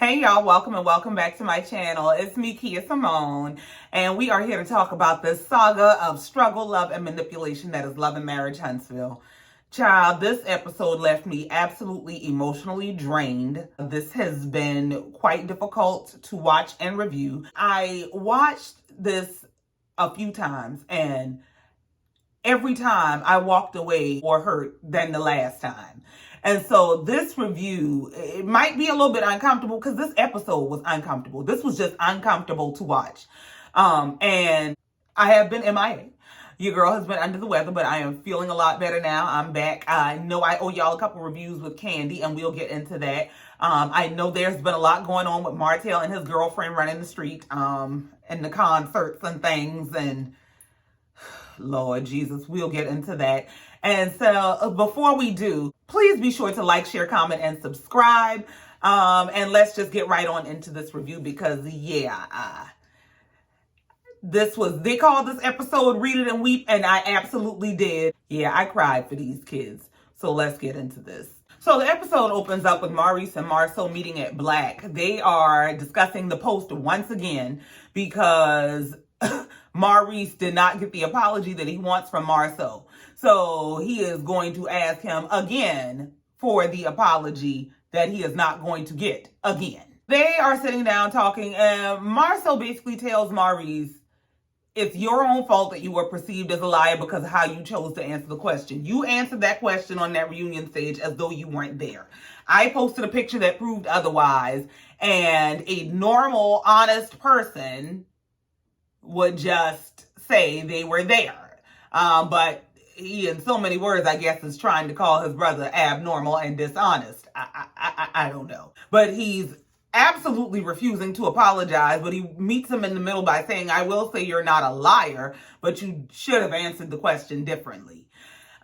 Hey y'all, welcome and welcome back to my channel. It's me, Kia Simone, and we are here to talk about this saga of struggle, love, and manipulation that is Love and Marriage Huntsville. Child, this episode left me absolutely emotionally drained. This has been quite difficult to watch and review. I watched this a few times, and every time I walked away more hurt than the last time. And so this review, it might be a little bit uncomfortable because this episode was uncomfortable. This was just uncomfortable to watch. And I have been MIA. Your girl has been under the weather, but I am feeling a lot better now. I'm back. I know I owe y'all a couple reviews with Candy, and we'll get into that. I know there's been a lot going on with Martell and his girlfriend running the street, and the concerts and things, and Lord Jesus, we'll get into that. And so before we do, please be sure to like, share, comment, and subscribe. And let's just get right on into this review because, they called this episode Read It and Weep, and I absolutely did. Yeah, I cried for these kids. So let's get into this. So the episode opens up with Maurice and Marceau meeting at Black. They are discussing the post once again because Maurice did not get the apology that he wants from Marceau. So he is going to ask him again for the apology that he is not going to get again. They are sitting down talking, and Marceau basically tells Maurice, it's your own fault that you were perceived as a liar because of how you chose to answer the question. You answered that question on that reunion stage as though you weren't there. I posted a picture that proved otherwise, and a normal, honest person would just say they were there. But he, in so many words, I guess, is trying to call his brother abnormal and dishonest. I don't know. But he's absolutely refusing to apologize, but he meets him in the middle by saying, I will say you're not a liar, but you should have answered the question differently.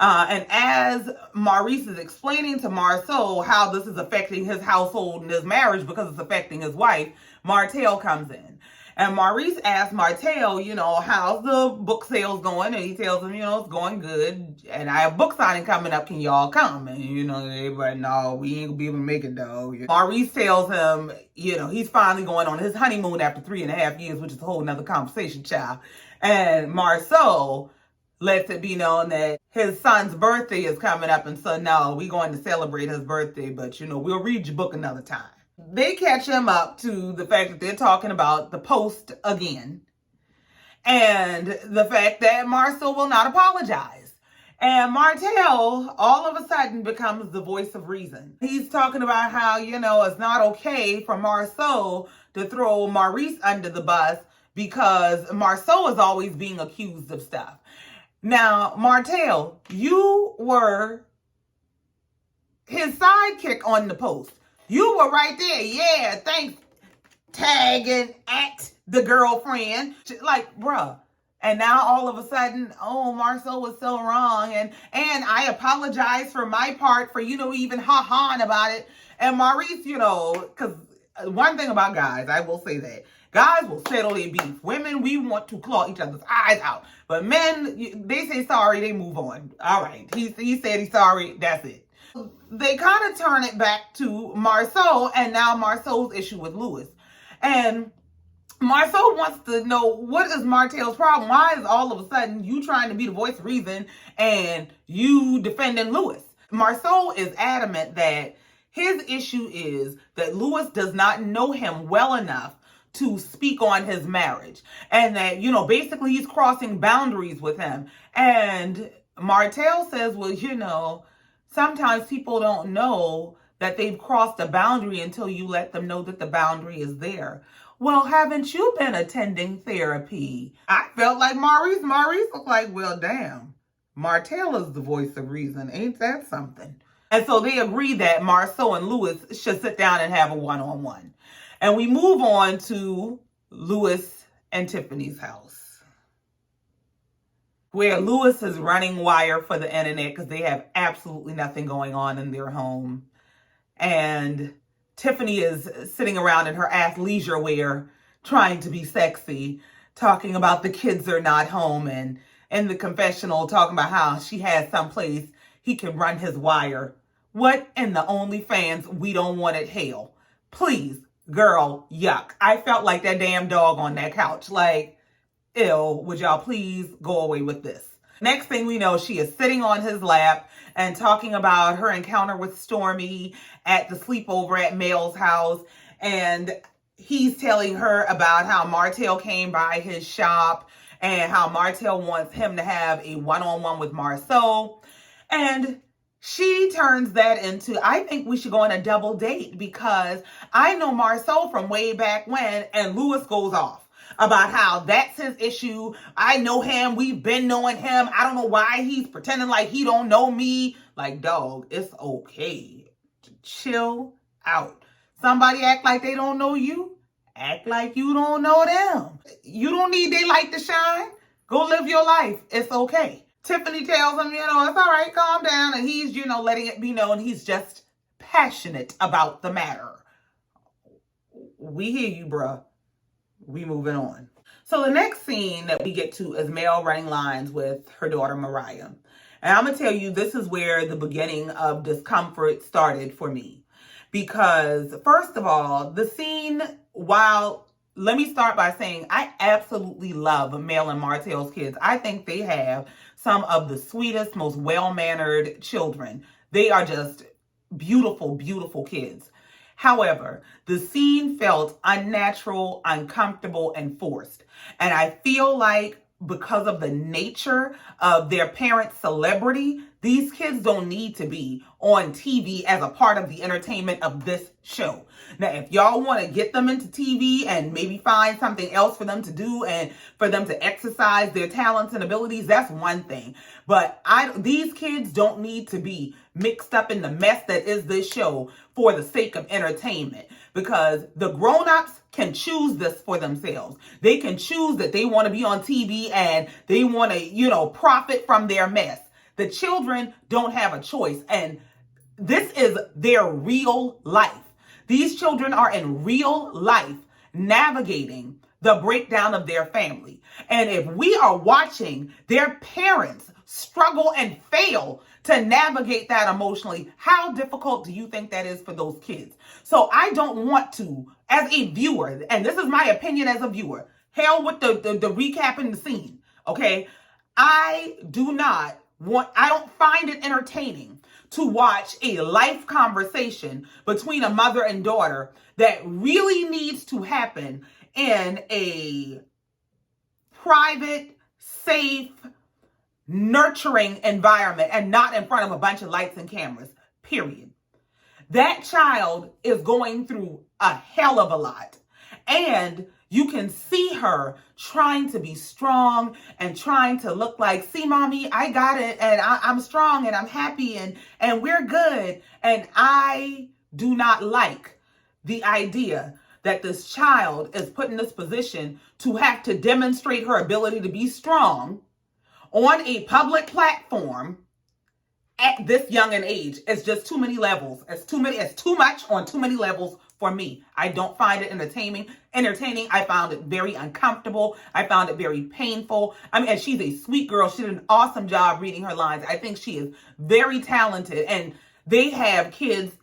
And as Maurice is explaining to Marceau how this is affecting his household and his marriage because it's affecting his wife, Martell comes in. And Maurice asks Martell, how's the book sales going? And he tells him, it's going good. And I have book signing coming up. Can y'all come? And, everybody, no, we ain't gonna be able to make it, though. Maurice tells him, he's finally going on his honeymoon after 3.5 years, which is a whole nother conversation, child. And Marceau lets it be known that his son's birthday is coming up. And so, no, we're going to celebrate his birthday. But, we'll read your book another time. They catch him up to the fact that they're talking about the post again and the fact that Marceau will not apologize. And Martell all of a sudden becomes the voice of reason. He's talking about how, it's not okay for Marceau to throw Maurice under the bus because Marceau is always being accused of stuff. Now, Martell, you were his sidekick on the post. You were right there. Yeah, thanks. Tagging at the girlfriend. Like, bruh. And now all of a sudden, Marceau was so wrong. And I apologize for my part for, even ha-haing about it. And Maurice, because one thing about guys, I will say that. Guys will settle their beef. Women, we want to claw each other's eyes out. But men, they say sorry, they move on. All right. He said he's sorry. That's it. They kind of turn it back to Marceau and now Marceau's issue with Louis. And Marceau wants to know, what is Martell's problem? Why is all of a sudden you trying to be the voice of reason and you defending Louis? Marceau is adamant that his issue is that Louis does not know him well enough to speak on his marriage. And that, basically he's crossing boundaries with him. And Martell says, well, sometimes people don't know that they've crossed a boundary until you let them know that the boundary is there. Well, haven't you been attending therapy? I felt like Maurice looked like, well, damn, Martell is the voice of reason. Ain't that something? And so they agree that Marceau and Louis should sit down and have a one-on-one. And we move on to Louis and Tiffany's house, where Louis is running wire for the internet because they have absolutely nothing going on in their home. And Tiffany is sitting around in her athleisure wear, trying to be sexy, talking about the kids are not home, and in the confessional, talking about how she has someplace he can run his wire. What in the OnlyFans we don't want it hell? Please, Girl, yuck. I felt like that damn dog on that couch. Like, ew, would y'all please go away with this? Next thing we know, she is sitting on his lap and talking about her encounter with Stormy at the sleepover at Mel's house. And he's telling her about how Martell came by his shop and how Martell wants him to have a one-on-one with Marsau. And she turns that into, I think we should go on a double date because I know Marsau from way back when, and Louis goes off about how that's his issue. I know him. We've been knowing him. I don't know why he's pretending like he don't know me. Like, dog, it's okay. Chill out. Somebody act like they don't know you. Act like you don't know them. You don't need their light to shine. Go live your life. It's okay. Tiffany tells him, it's all right, calm down. And he's, letting it be known he's just passionate about the matter. We hear you, bruh. We moving on. So the next scene that we get to is Mel running lines with her daughter, Mariah. And I'm going to tell you, this is where the beginning of discomfort started for me. Because, first of all, the scene, let me start by saying I absolutely love Mel and Martel's kids. I think they have some of the sweetest, most well-mannered children. They are just beautiful, beautiful kids. However, the scene felt unnatural, uncomfortable, and forced. And I feel like because of the nature of their parents' celebrity, these kids don't need to be on TV as a part of the entertainment of this show. Now, if y'all want to get them into TV and maybe find something else for them to do and for them to exercise their talents and abilities, that's one thing. But these kids don't need to be mixed up in the mess that is this show for the sake of entertainment, because the grown-ups can choose this for themselves. They can choose that they want to be on TV and they want to, profit from their mess. The children don't have a choice, and this is their real life. These children are in real life navigating the breakdown of their family. And if we are watching their parents struggle and fail to navigate that emotionally, how difficult do you think that is for those kids? So I don't want to, as a viewer, and this is my opinion as a viewer, hell with the recapping the scene, okay? I don't find it entertaining to watch a life conversation between a mother and daughter that really needs to happen in a private, safe, nurturing environment and not in front of a bunch of lights and cameras, period. That child is going through a hell of a lot. And you can see her trying to be strong and trying to look like, see, mommy, I got it. And I'm strong and I'm happy and we're good. And I do not like the idea that this child is put in this position to have to demonstrate her ability to be strong on a public platform at this young an age. It's just too many levels. It's too much on too many levels for me. I don't find it entertaining. I found it very uncomfortable. I found it very painful. And she's a sweet girl. She did an awesome job reading her lines. I think she is very talented, and they have kids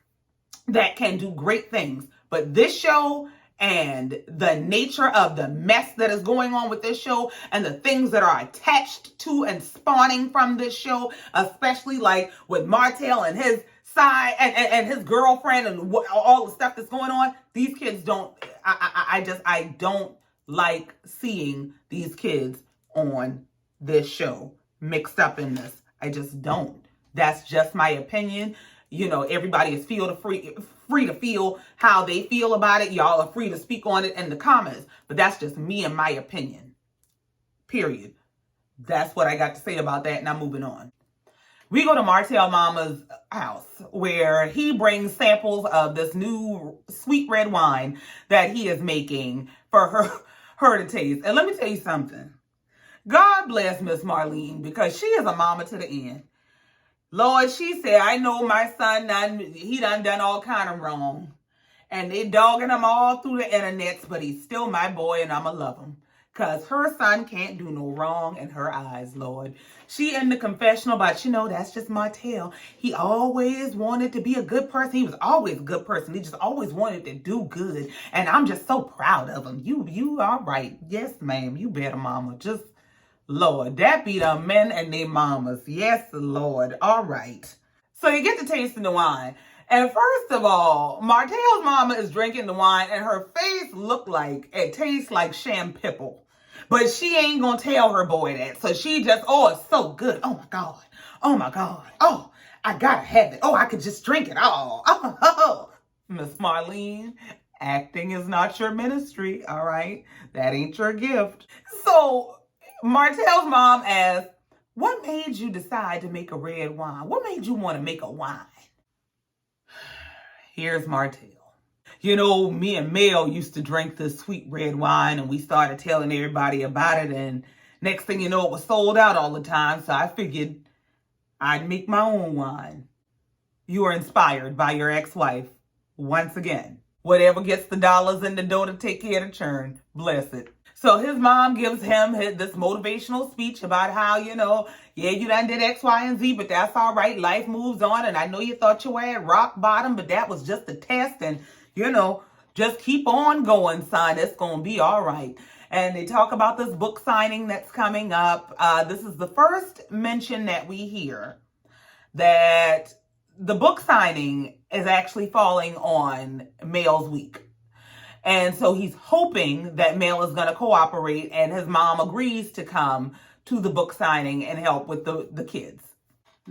that can do great things. But this show and the nature of the mess that is going on with this show and the things that are attached to and spawning from this show, especially like with Martell and his side and his girlfriend and all the stuff that's going on, these kids I don't like seeing these kids on this show mixed up in this. I just don't. That's just my opinion. Everybody is free to feel how they feel about it. Y'all are free to speak on it in the comments. But that's just me and my opinion. Period. That's what I got to say about that, and I'm moving on. We go to Martell Mama's house where he brings samples of this new sweet red wine that he is making for her to taste. And let me tell you something. God bless Miss Marlene, because she is a mama to the end. Lord, she said, I know my son, he done all kind of wrong. And they dogging him all through the internets, but he's still my boy and I'ma love him. because her son can't do no wrong in her eyes, Lord. She in the confessional about, that's just Martell. He always wanted to be a good person. He was always a good person. He just always wanted to do good. And I'm just so proud of him. You all right. Yes, ma'am. You better, mama. Just, Lord, that be the men and their mamas. Yes, Lord. All right. So you get to tasting the wine. And first of all, Martell's mama is drinking the wine and her face it tastes like shampipple. But she ain't gonna tell her boy that. So she just, it's so good. Oh my God. Oh my God. Oh, I gotta have it. Oh, I could just drink it all. Oh. Miss Marlene, acting is not your ministry, all right? That ain't your gift. So Martell's mom asks, what made you decide to make a red wine? What made you want to make a wine? Here's Martell. Me and Mel used to drink this sweet red wine, and we started telling everybody about it, and next thing you know, it was sold out all the time, so I figured I'd make my own wine. You are inspired by your ex-wife, once again. Whatever gets the dollars in the door to take care of the churn, bless it. So his mom gives him this motivational speech about how, you done did X, Y, and Z, but that's all right. Life moves on, and I know you thought you were at rock bottom, but that was just a test, and just keep on going, son. It's going to be all right. And they talk about this book signing that's coming up. This is the first mention that we hear that the book signing is actually falling on Mel's week. And so he's hoping that Mel is going to cooperate and his mom agrees to come to the book signing and help with the kids.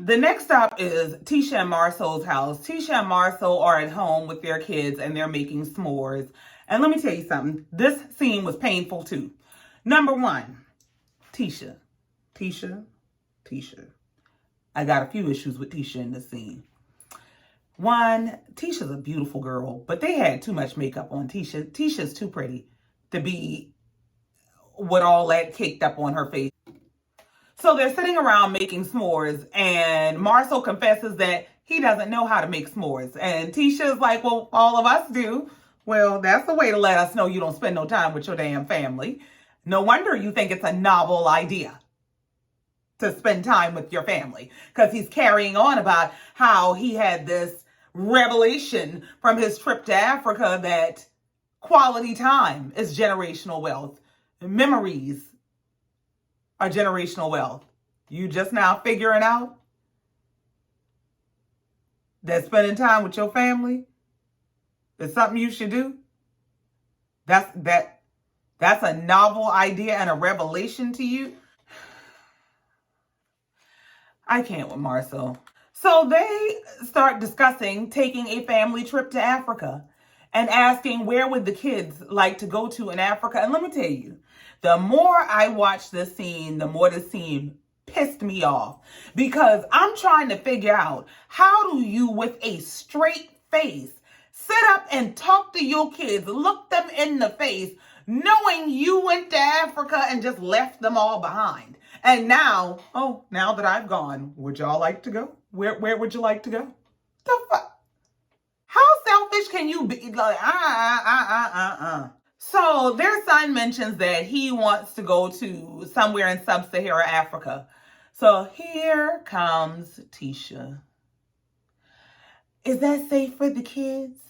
The next stop is Tisha and Marsau's house. Tisha and Marsau are at home with their kids and they're making s'mores. And let me tell you something. This scene was painful too. Number one, Tisha. I got a few issues with Tisha in this scene. One, Tisha's a beautiful girl, but they had too much makeup on Tisha. Tisha's too pretty to be with all that caked up on her face. So they're sitting around making s'mores, and Marsau confesses that he doesn't know how to make s'mores. And Tisha's like, well, all of us do. Well, that's the way to let us know you don't spend no time with your damn family. No wonder you think it's a novel idea to spend time with your family, because he's carrying on about how he had this revelation from his trip to Africa that quality time is generational wealth. Memories are generational wealth. You just now figuring out that spending time with your family is something you should do? That's a novel idea and a revelation to you? I can't with Marsau. So they start discussing taking a family trip to Africa and asking where would the kids like to go to in Africa. And let me tell you, the more I watch this scene, the more the scene pissed me off, because I'm trying to figure out, how do you with a straight face sit up and talk to your kids, look them in the face, knowing you went to Africa and just left them all behind? And now that I've gone, would y'all like to go? Where would you like to go? The fuck? How selfish can you be? Like, So their son mentions that he wants to go to somewhere in sub-Saharan Africa. So here comes Tisha. Is that safe for the kids?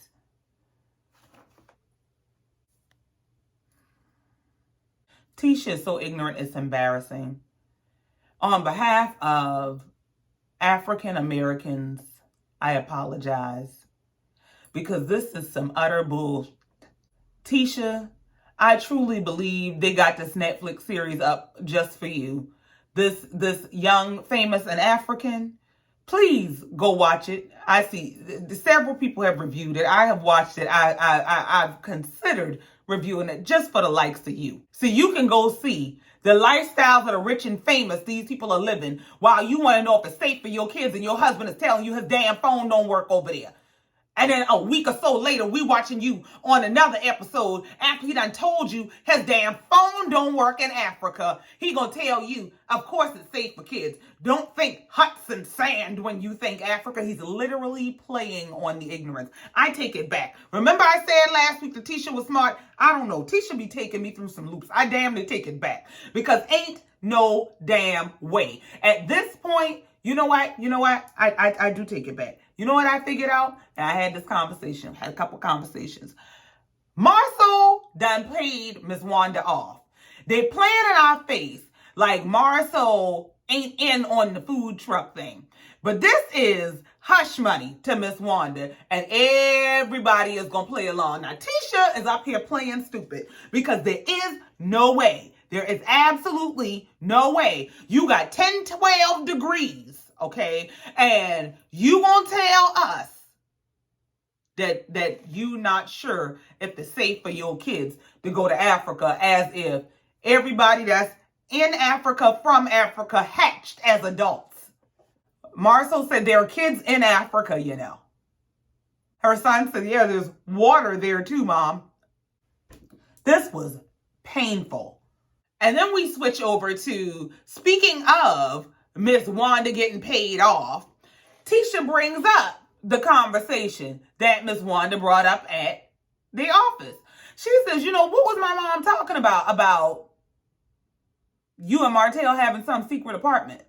Tisha is so ignorant, it's embarrassing. On behalf of African Americans, I apologize, because this is some utter bull. Tisha, I truly believe they got this Netflix series up just for you. This young, famous, and African. Please go watch it. I see several people have reviewed it. I have watched it. I've considered reviewing it just for the likes of you. So you can go see the lifestyles of the rich and famous these people are living, while you want to know if it's safe for your kids and your husband is telling you his damn phone don't work over there. And then a week or so later, we watching you on another episode after he done told you his damn phone don't work in Africa. He gonna tell you, of course it's safe for kids. Don't think huts and sand when you think Africa. He's literally playing on the ignorance. I take it back. Remember I said last week that Tisha was smart? I don't know. Tisha be taking me through some loops. I damn near take it back. Because ain't no damn way. At this point, you know what? I do take it back. You know what I figured out? And I had this conversation, had a couple conversations. Marcel done paid Miss Wanda off. They playing in our face like Marcel ain't in on the food truck thing. But this is hush money to Miss Wanda, and everybody is going to play along. Now, Tisha is up here playing stupid because there is no way. There is absolutely no way. You got 10, 12 degrees, okay? And you gonna tell us that you not sure if it's safe for your kids to go to Africa, as if everybody that's in Africa, from Africa, hatched as adults. Marcel said there are kids in Africa, you know. Her son said, yeah, there's water there too, Mom. This was painful. And then we switch over to, speaking of Miss Wanda getting paid off, Tisha brings up the conversation that Miss Wanda brought up at the office. She says, you know, what was my mom talking about you and Martell having some secret apartment?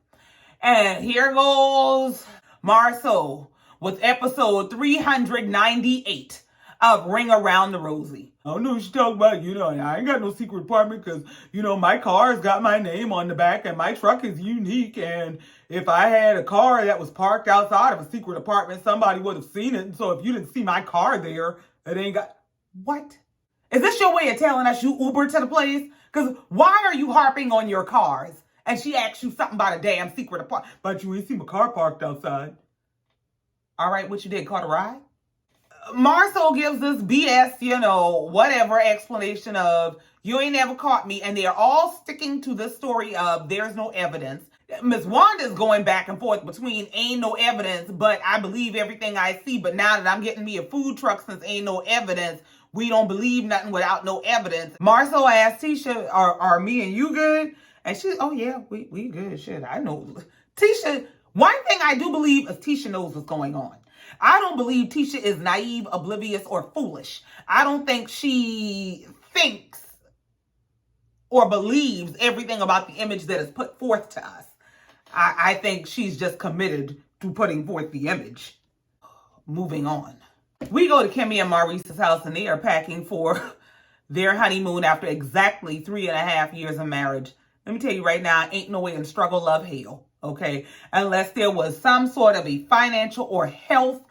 And here goes Marceau with episode 398 of Ring Around the Rosie. I don't know what she's talking about. You know, I ain't got no secret apartment because, you know, my car's got my name on the back and my truck is unique. And if I had a car that was parked outside of a secret apartment, somebody would have seen it. And so if you didn't see my car there, it ain't got... What? Is this your way of telling us you Uber to the place? Because why are you harping on your cars? And she asked you something about a damn secret apartment. But you ain't see my car parked outside. All right, what you did? Caught a ride? Marcel gives this BS, you know, whatever explanation of, you ain't never caught me. And they're all sticking to this story of there's no evidence. Miss Wanda's going back and forth between ain't no evidence, but I believe everything I see. But now that I'm getting me a food truck, since ain't no evidence, we don't believe nothing without no evidence. Marcel asked Tisha, are me and you good? And she, oh yeah, we good. Shit, I know. Tisha, one thing I do believe is Tisha knows what's going on. I don't believe Tisha is naive, oblivious, or foolish. I don't think she thinks or believes everything about the image that is put forth to us. I think she's just committed to putting forth the image. Moving on. We go to Kimmi and Maurice's house, and they are packing for their honeymoon after exactly 3.5 years of marriage. Let me tell you right now, ain't no way in struggle, love, hell, okay? Unless there was some sort of a financial or health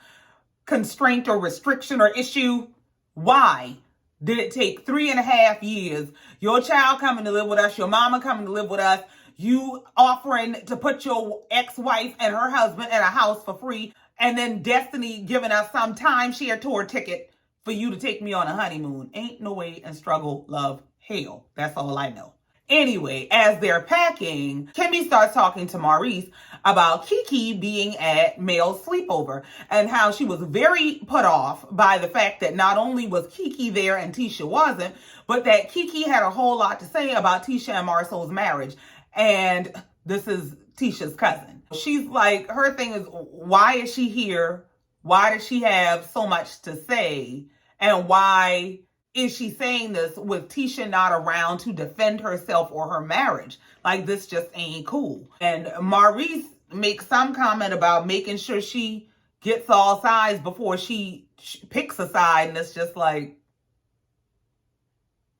constraint or restriction or issue. Why did it take 3.5 years? Your child coming to live with us, your mama coming to live with us, you offering to put your ex-wife and her husband in a house for free, and then Destiny giving us some timeshare tour ticket for you to take me on a honeymoon. Ain't no way in struggle, love, hell. That's all I know. Anyway, as they're packing, Kimmi starts talking to Maurice about Kiki being at Mel's sleepover and how she was very put off by the fact that not only was Kiki there and Tisha wasn't, but that Kiki had a whole lot to say about Tisha and Marsau's marriage. And this is Tisha's cousin. She's like, her thing is, why is she here? Why does she have so much to say? And why is she saying this with Tisha not around to defend herself or her marriage? Like, this just ain't cool. And Maurice makes some comment about making sure she gets all sides before she picks a side. And it's just like,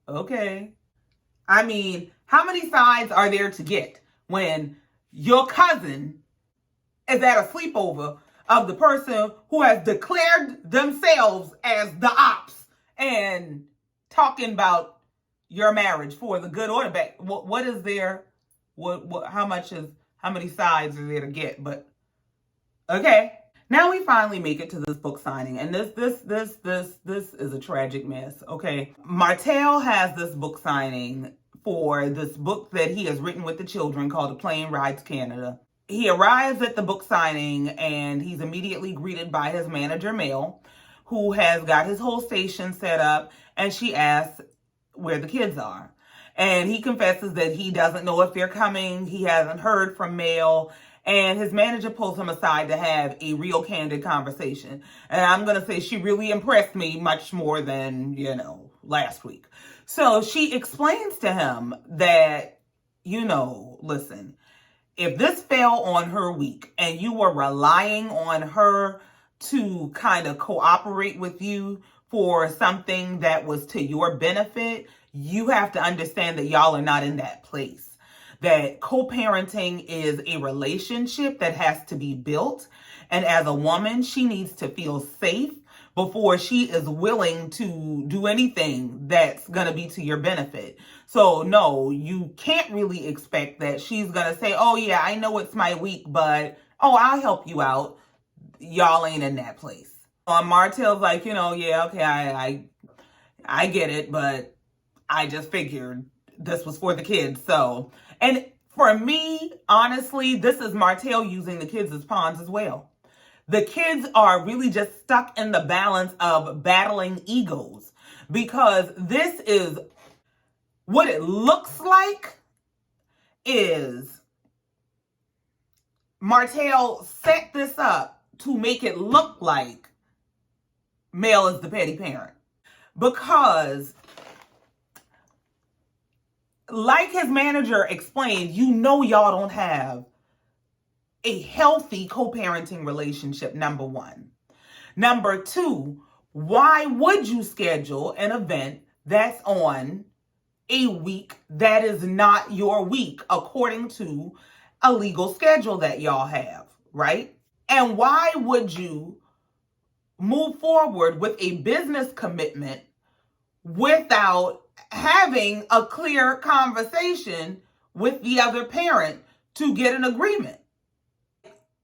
okay. I mean, how many sides are there to get when your cousin is at a sleepover of the person who has declared themselves as the ops and talking about your marriage for the good or the bad? What is there? How many sides are there to get? But okay. Now we finally make it to this book signing, and this is a tragic mess. Okay. Martell has this book signing for this book that he has written with the children called A Plane Ride to Canada. He arrives at the book signing and he's immediately greeted by his manager, Mel, who has got his whole station set up, and she asks where the kids are. And he confesses that he doesn't know if they're coming. He hasn't heard from Mel. And his manager pulls him aside to have a real candid conversation. And I'm going to say she really impressed me much more than, last week. So she explains to him that, listen, if this fell on her week and you were relying on her to kind of cooperate with you for something that was to your benefit, you have to understand that y'all are not in that place. That co-parenting is a relationship that has to be built. And as a woman, she needs to feel safe before she is willing to do anything that's going to be to your benefit. So no, you can't really expect that she's going to say, oh yeah, I know it's my week, but I'll help you out. Y'all ain't in that place. Martell's like, yeah, okay, I get it, but I just figured this was for the kids. So, and for me, honestly, this is Martell using the kids as pawns as well. The kids are really just stuck in the balance of battling egos, because this is what it looks like is Martell set this up to make it look like Mel is the petty parent. Because like his manager explained, y'all don't have a healthy co-parenting relationship, number one. Number two, why would you schedule an event that's on a week that is not your week according to a legal schedule that y'all have, right? And why would you move forward with a business commitment without having a clear conversation with the other parent to get an agreement?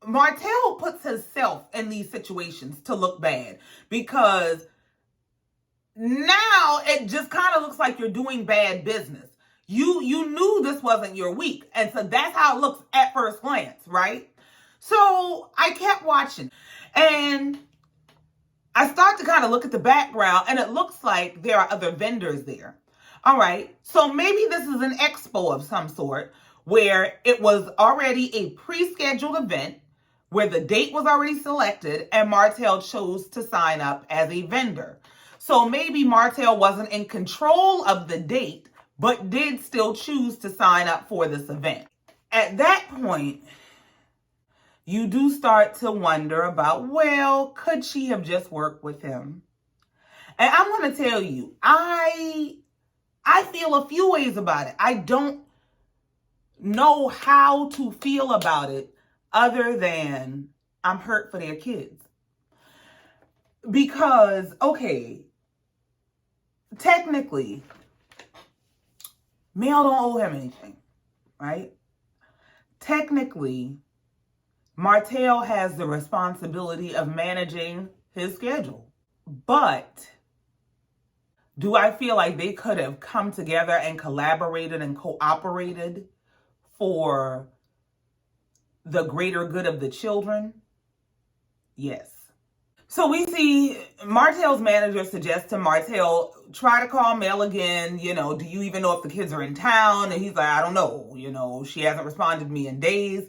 Martell puts himself in these situations to look bad, because now it just kind of looks like you're doing bad business. You knew this wasn't your week, and so that's how it looks at first glance, right? So I kept watching, and I start to kind of look at the background, and it looks like there are other vendors there. All right, so maybe this is an expo of some sort where it was already a pre-scheduled event where the date was already selected and Martell chose to sign up as a vendor. So maybe Martell wasn't in control of the date, but did still choose to sign up for this event. At that point, you do start to wonder about, well, could she have just worked with him? And I'm going to tell you, I feel a few ways about it. I don't know how to feel about it other than I'm hurt for their kids. Because, okay, technically, Mel don't owe him anything, right? Technically, Martell has the responsibility of managing his schedule. But do I feel like they could have come together and collaborated and cooperated for the greater good of the children? Yes. So we see Martell's manager suggest to Martell, try to call Mel again. Do you even know if the kids are in town? And he's like, I don't know. She hasn't responded to me in days.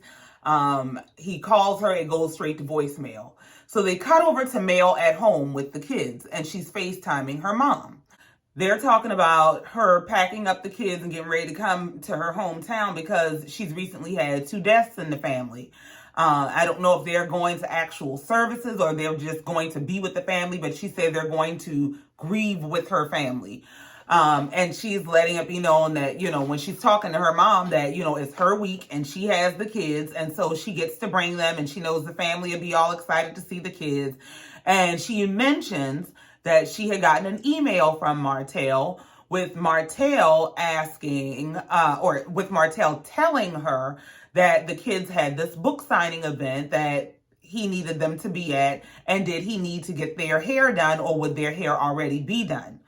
He calls her, it goes straight to voicemail. So they cut over to Mel at home with the kids, and she's FaceTiming her mom. They're talking about her packing up the kids and getting ready to come to her hometown because she's recently had 2 deaths in the family. I don't know if they're going to actual services or they're just going to be with the family, but she said they're going to grieve with her family. And she's letting it be known that, when she's talking to her mom that, it's her week and she has the kids. And so she gets to bring them, and she knows the family will be all excited to see the kids. And she mentions that she had gotten an email from Martell with Martell asking, or with Martell telling her that the kids had this book signing event that he needed them to be at, and did he need to get their hair done, or would their hair already be done?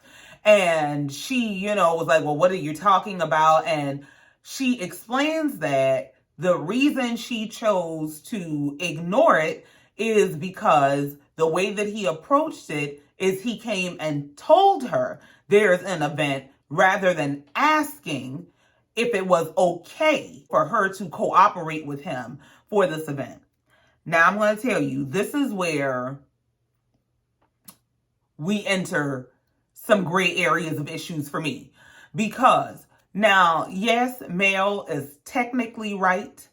And she, was like, well, what are you talking about? And she explains that the reason she chose to ignore it is because The way that he approached it is he came and told her there's an event rather than asking if it was okay for her to cooperate with him for this event. Now, I'm going to tell you, this is where we enter some gray areas of issues for me. Because now, yes, Mel is technically right.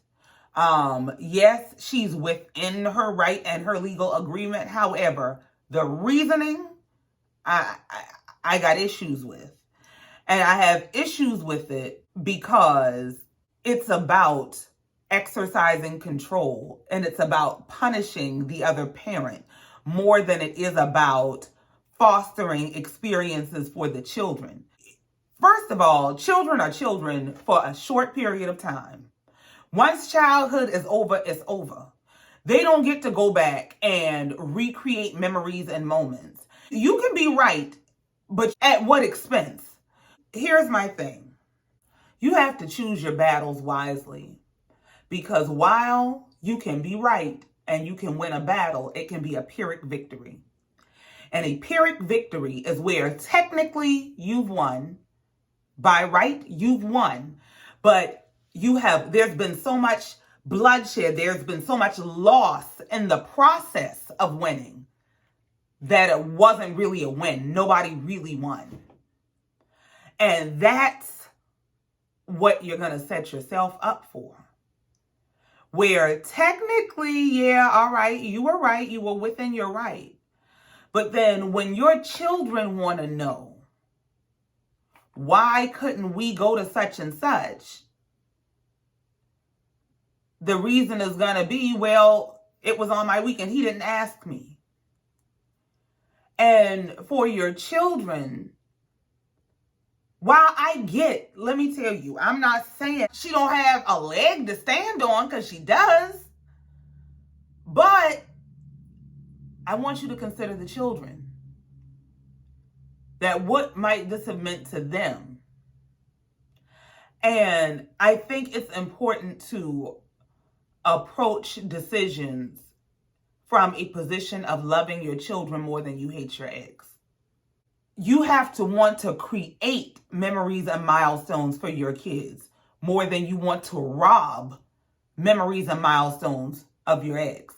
Yes, she's within her right and her legal agreement. However, the reasoning, I got issues with. And I have issues with it because it's about exercising control and it's about punishing the other parent more than it is about fostering experiences for the children. First of all, children are children for a short period of time. Once childhood is over, it's over. They don't get to go back and recreate memories and moments. You can be right, but at what expense? Here's my thing. You have to choose your battles wisely, because while you can be right and you can win a battle, it can be a Pyrrhic victory. And a Pyrrhic victory is where technically you've won. By right, you've won. But there's been so much bloodshed, there's been so much loss in the process of winning that it wasn't really a win. Nobody really won. And that's what you're going to set yourself up for. Where technically, yeah, all right, you were right, you were within your right. But then when your children want to know, why couldn't we go to such and such? The reason is going to be, well, it was on my weekend. He didn't ask me. And for your children, while let me tell you, I'm not saying she don't have a leg to stand on, because she does. But I want you to consider the children. That what might this have meant to them? And I think it's important to approach decisions from a position of loving your children more than you hate your ex. You have to want to create memories and milestones for your kids more than you want to rob memories and milestones of your ex.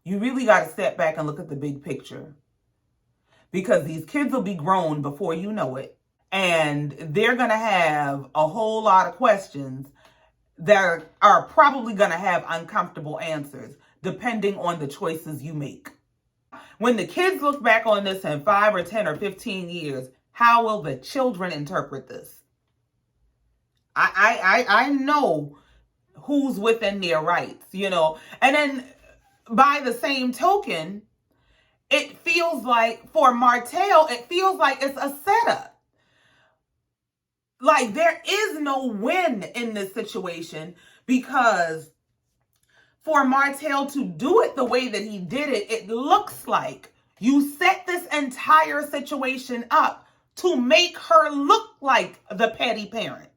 You really got to step back and look at the big picture, because these kids will be grown before you know it. And they're going to have a whole lot of questions that are probably going to have uncomfortable answers, depending on the choices you make. When the kids look back on this in 5 or 10 or 15 years, how will the children interpret this? I know who's within their rights, And then by the same token, it feels like for Martell, it feels like it's a setup. Like there is no win in this situation, because for Martell to do it the way that he did it, it looks like you set this entire situation up to make her look like the petty parent,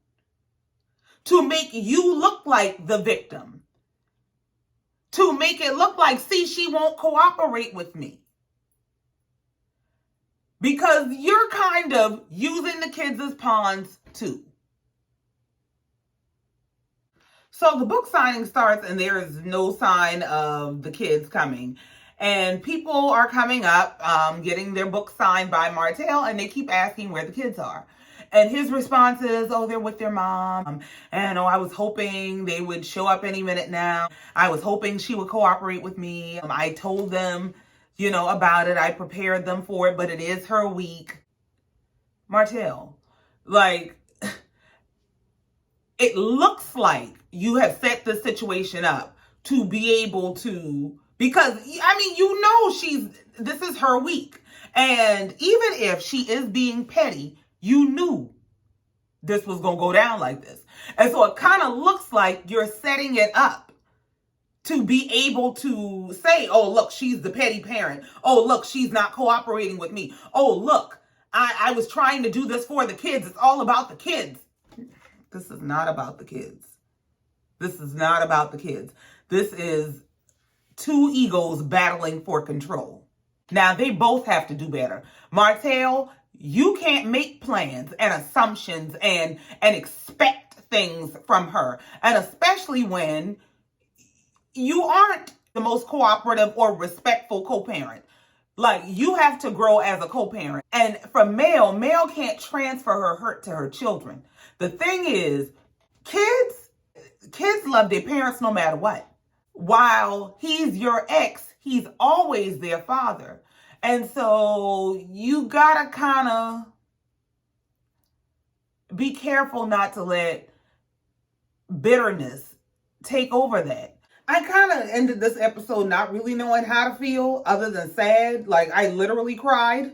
to make you look like the victim, to make it look like, see, she won't cooperate with me. Because you're kind of using the kids as pawns too. So the book signing starts and there is no sign of the kids coming. And people are coming up, getting their book signed by Martell, and they keep asking where the kids are. And his response is, oh, they're with their mom. And I was hoping they would show up any minute now. I was hoping she would cooperate with me. I told them, about it. I prepared them for it, but it is her week. Martell, it looks like you have set the situation up to be able to, because, this is her week. And even if she is being petty, you knew this was going to go down like this. And so it kind of looks like you're setting it up to be able to say, oh, look, she's the petty parent. Oh, look, she's not cooperating with me. Oh, look, I was trying to do this for the kids. It's all about the kids. This is not about the kids. This is not about the kids. This is two egos battling for control. Now, they both have to do better. Martell, you can't make plans and assumptions and expect things from her. And especially when you aren't the most cooperative or respectful co-parent. Like, you have to grow as a co-parent. And for Mel can't transfer her hurt to her children. The thing is, kids love their parents no matter what. While he's your ex, he's always their father. And so you gotta kind of be careful not to let bitterness take over that. I kind of ended this episode not really knowing how to feel other than sad. Like, I literally cried.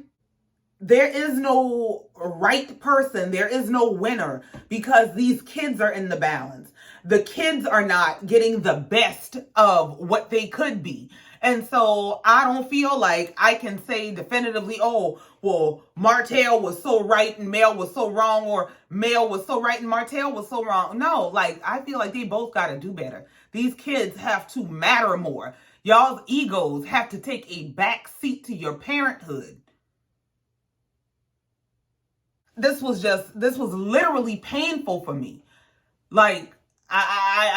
There is no right person. There is no winner because these kids are in the balance. The kids are not getting the best of what they could be. And so I don't feel like I can say definitively, oh, well, Martell was so right and Mel was so wrong, or Mel was so right and Martell was so wrong. No, like, I feel like they both got to do better. These kids have to matter more. Y'all's egos have to take a back seat to your parenthood. This was literally painful for me. Like, I'm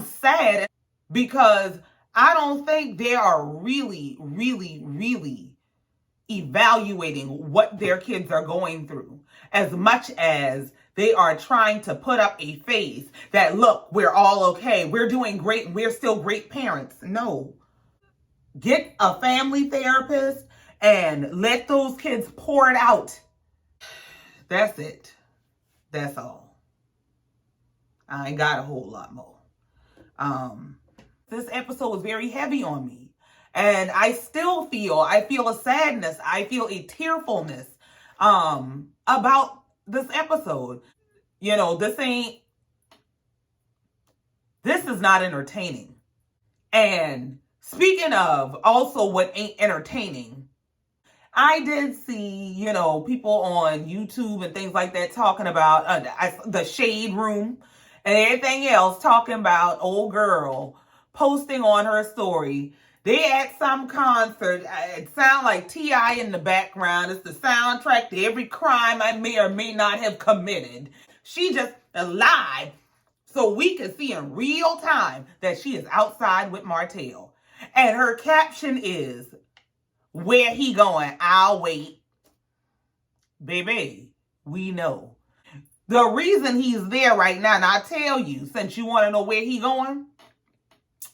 sad because I don't think they are really, really, really evaluating what their kids are going through as much as they are trying to put up a face that, look, we're all okay. We're doing great and we're still great parents. No. Get a family therapist and let those kids pour it out. That's it. That's all. I ain't got a whole lot more. This episode was very heavy on me. And I feel a sadness. I feel a tearfulness about this episode. You know, this is not entertaining. And speaking of also what ain't entertaining, I did see, you know, people on YouTube and things like that talking about the Shade Room and everything else, talking about old girl posting on her story. They at some concert. It sound like T.I. in the background. It's the soundtrack to every crime I may or may not have committed. She just alive so we can see in real time that she is outside with Martell. And her caption is, "Where he going? I'll wait." Baby, we know. The reason he's there right now, and I tell you, since you want to know where he going,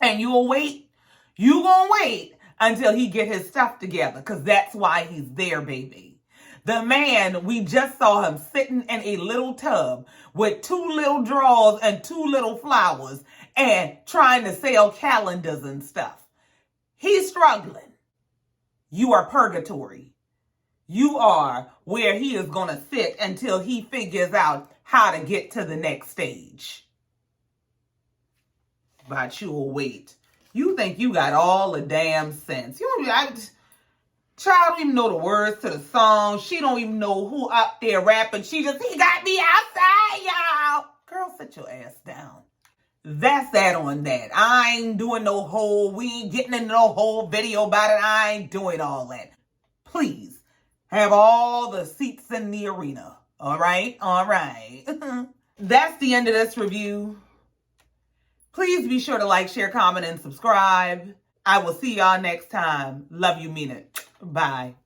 and you'll wait, you gonna wait until he get his stuff together, because that's why he's there, baby. The man, we just saw him sitting in a little tub with 2 little drawers and 2 little flowers and trying to sell calendars and stuff. He's struggling. You are purgatory. You are where he is going to sit until he figures out how to get to the next stage. But you'll wait. You think you got all the damn sense. Child don't even know the words to the song. She don't even know who up there rapping. He got me outside, y'all. Girl, sit your ass down. That's that on that. I ain't doing we ain't getting into no whole video about it. I ain't doing all that. Please, have all the seats in the arena. All right? All right. That's the end of this review. Please be sure to like, share, comment, and subscribe. I will see y'all next time. Love you, mean it. Bye.